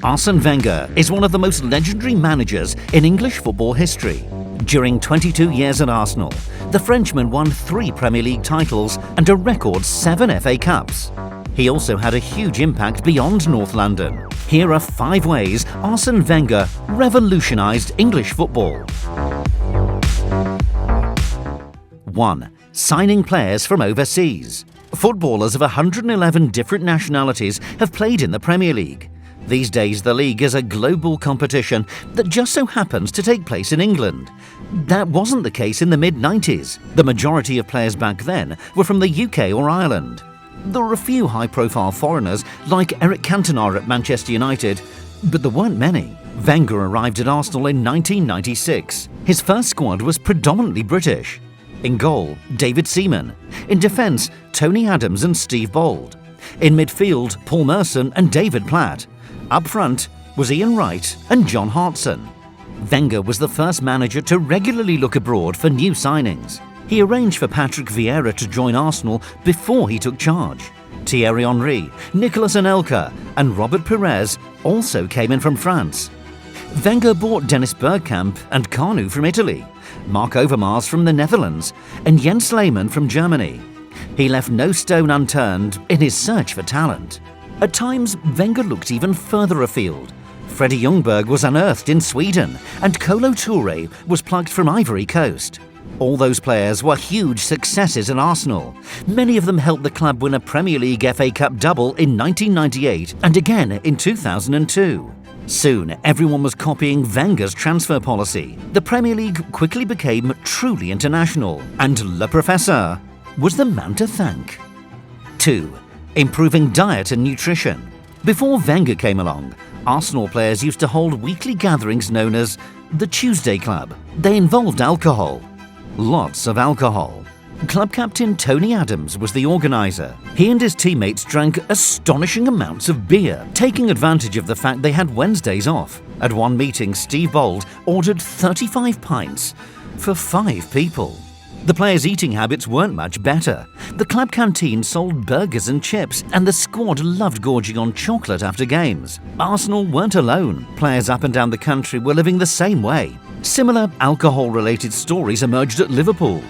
Arsène Wenger is one of the most legendary managers in English football history. During 22 years at Arsenal, the Frenchman won 3 Premier League titles and a record 7 FA Cups. He also had a huge impact beyond North London. Here are 5 ways Arsène Wenger revolutionised English football. 1. Signing players from overseas. Footballers of 111 different nationalities have played in the Premier League. These days, the league is a global competition that just so happens to take place in England. That wasn't the case in the mid-90s. The majority of players back then were from the UK or Ireland. There were a few high-profile foreigners like Eric Cantona at Manchester United, but there weren't many. Wenger arrived at Arsenal in 1996. His first squad was predominantly British. In goal, David Seaman. In defence, Tony Adams and Steve Bold. In midfield, Paul Merson and David Platt. Up front was Ian Wright and John Hartson. Wenger was the first manager to regularly look abroad for new signings. He arranged for Patrick Vieira to join Arsenal before he took charge. Thierry Henry, Nicolas Anelka and Robert Pires also came in from France. Wenger bought Dennis Bergkamp and Kanu from Italy, Mark Overmars from the Netherlands and Jens Lehmann from Germany. He left no stone unturned in his search for talent. At times, Wenger looked even further afield. Freddie Ljungberg was unearthed in Sweden and Kolo Touré was plucked from Ivory Coast. All those players were huge successes at Arsenal. Many of them helped the club win a Premier League FA Cup double in 1998 and again in 2002. Soon, everyone was copying Wenger's transfer policy. The Premier League quickly became truly international, and Le Professeur was the man to thank. 2. Improving diet and nutrition. Before Wenger came along, Arsenal players used to hold weekly gatherings known as the Tuesday Club. They involved alcohol. Lots of alcohol. Club captain Tony Adams was the organiser. He and his teammates drank astonishing amounts of beer, taking advantage of the fact they had Wednesdays off. At one meeting, Steve Bold ordered 35 pints for 5 people. The players' eating habits weren't much better. The club canteen sold burgers and chips, and the squad loved gorging on chocolate after games. Arsenal weren't alone. Players up and down the country were living the same way. Similar alcohol-related stories emerged at Liverpool.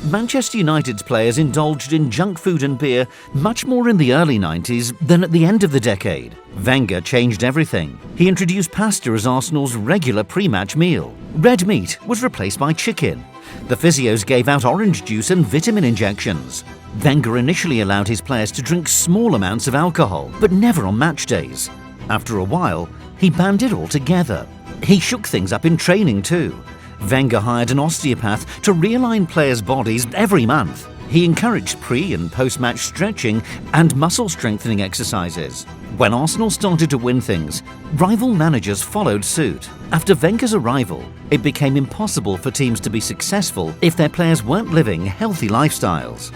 Manchester United's players indulged in junk food and beer much more in the early 90s than at the end of the decade. Wenger changed everything. He introduced pasta as Arsenal's regular pre-match meal. Red meat was replaced by chicken. The physios gave out orange juice and vitamin injections. Wenger initially allowed his players to drink small amounts of alcohol, but never on match days. After a while, he banned it altogether. He shook things up in training too. Wenger hired an osteopath to realign players' bodies every month. He encouraged pre- and post-match stretching and muscle strengthening exercises. When Arsenal started to win things, rival managers followed suit. After Wenger's arrival, it became impossible for teams to be successful if their players weren't living healthy lifestyles.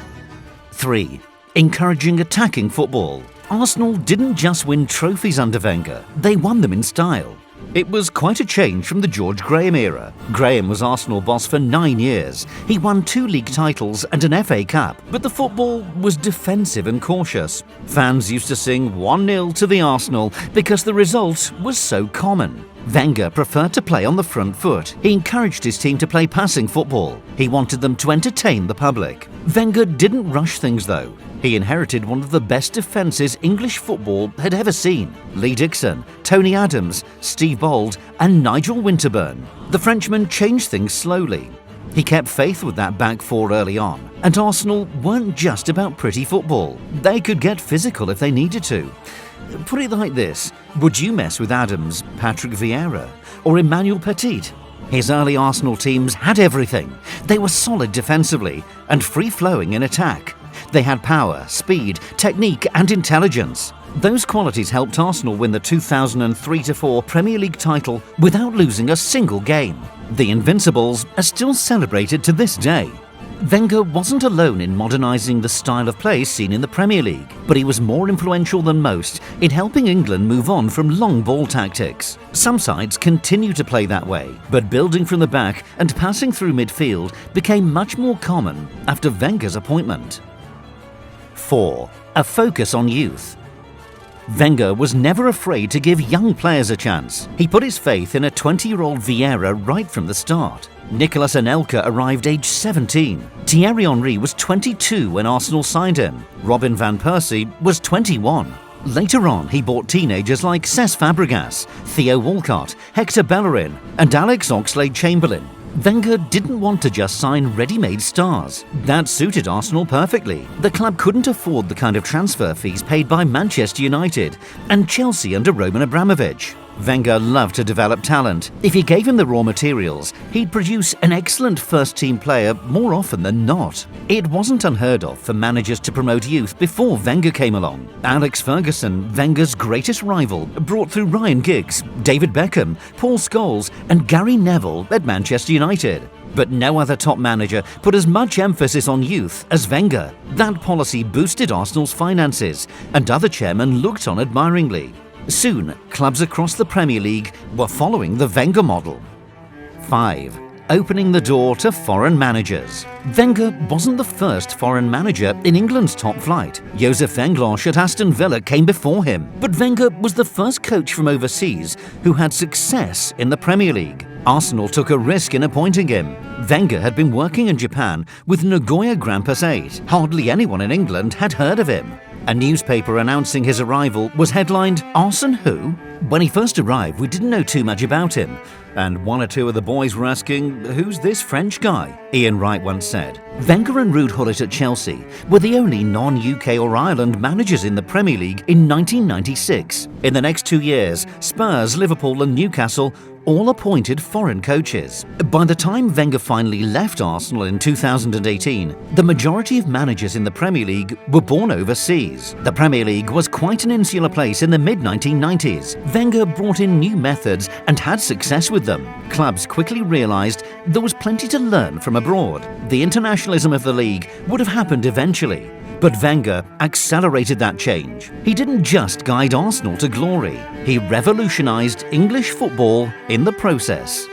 3. Encouraging attacking football. Arsenal didn't just win trophies under Wenger, they won them in style. It was quite a change from the George Graham era. Graham was Arsenal boss for 9 years. He won 2 league titles and an FA Cup, but the football was defensive and cautious. Fans used to sing 1-0 to the Arsenal because the result was so common. Wenger preferred to play on the front foot. He encouraged his team to play passing football. He wanted them to entertain the public. Wenger didn't rush things though. He inherited one of the best defences English football had ever seen. Lee Dixon, Tony Adams, Steve Bold and Nigel Winterburn. The Frenchman changed things slowly. He kept faith with that back four early on. And Arsenal weren't just about pretty football. They could get physical if they needed to. Put it like this, would you mess with Adams, Patrick Vieira or Emmanuel Petit? His early Arsenal teams had everything. They were solid defensively and free-flowing in attack. They had power, speed, technique and intelligence. Those qualities helped Arsenal win the 2003-04 Premier League title without losing a single game. The Invincibles are still celebrated to this day. Wenger wasn't alone in modernising the style of play seen in the Premier League, but he was more influential than most in helping England move on from long ball tactics. Some sides continue to play that way, but building from the back and passing through midfield became much more common after Wenger's appointment. 4. A focus on youth. Wenger was never afraid to give young players a chance. He put his faith in a 20-year-old Vieira right from the start. Nicolas Anelka arrived aged 17. Thierry Henry was 22 when Arsenal signed him. Robin van Persie was 21. Later on, he bought teenagers like Cesc Fabregas, Theo Walcott, Hector Bellerin and Alex Oxlade-Chamberlain. Wenger didn't want to just sign ready-made stars. That suited Arsenal perfectly. The club couldn't afford the kind of transfer fees paid by Manchester United and Chelsea under Roman Abramovich. Wenger loved to develop talent. If he gave him the raw materials, he'd produce an excellent first-team player more often than not. It wasn't unheard of for managers to promote youth before Wenger came along. Alex Ferguson, Wenger's greatest rival, brought through Ryan Giggs, David Beckham, Paul Scholes and Gary Neville at Manchester United. But no other top manager put as much emphasis on youth as Wenger. That policy boosted Arsenal's finances, and other chairmen looked on admiringly. Soon, clubs across the Premier League were following the Wenger model. 5. Opening the door to foreign managers. Wenger wasn't the first foreign manager in England's top flight. Joseph Venglosh at Aston Villa came before him, but Wenger was the first coach from overseas who had success in the Premier League. Arsenal took a risk in appointing him. Wenger had been working in Japan with Nagoya Grampus 8. Hardly anyone in England had heard of him. A newspaper announcing his arrival was headlined, "Arsene who?" When he first arrived, we didn't know too much about him, and one or two of the boys were asking, "Who's this French guy?" Ian Wright once said. Wenger and Ruud Gullit at Chelsea were the only non-UK or Ireland managers in the Premier League in 1996. In the next 2 years, Spurs, Liverpool and Newcastle all appointed foreign coaches. By the time Wenger finally left Arsenal in 2018, the majority of managers in the Premier League were born overseas. The Premier League was quite an insular place in the mid-1990s. Wenger brought in new methods and had success with them. Clubs quickly realised there was plenty to learn from abroad. The internationalism of the league would have happened eventually, but Wenger accelerated that change. He didn't just guide Arsenal to glory, he revolutionised English football in the process.